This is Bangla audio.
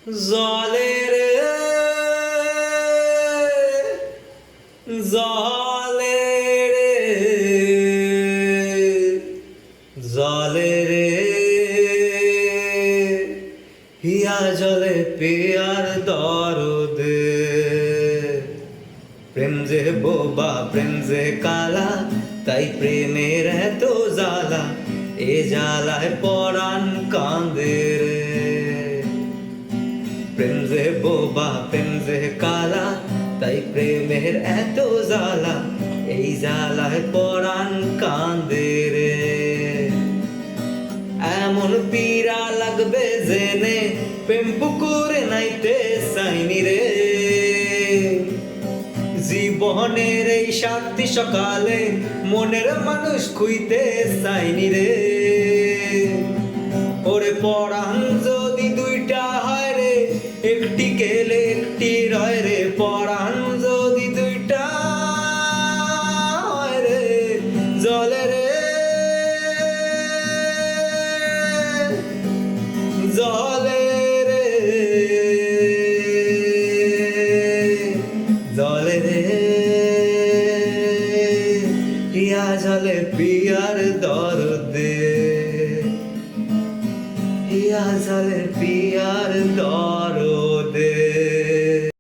জলে রে জলে রে জলে রে হিয়া জলে পিয়ার দরদে প্রেম যে বোবা প্রেম যে কালা তাই প্রেমের এত জ্বালা এ জ্বালায় পরাণ কাঁদে রে প্রেম যে বোবা প্রেম যে কালা তাই প্রেমের এত জ্বালা এই জ্বালায় পরাণ কাঁদে রে এমন পীড়া লাগবে জেনে প্রেম পুকুরে নাইতে চাইনি রে জীবনের এই সাতটি সকালে মনের মানুষ খুইতে চাইনি রে ওরে পরাণ যদি দুইটা হয় রে একটি গেলে একটি রয় রে পরাণ যদি দুইটা হয় রে জলে রে জলে রে জলে রে হিয়া জলে পিয়ার দরদে হিয়া জলে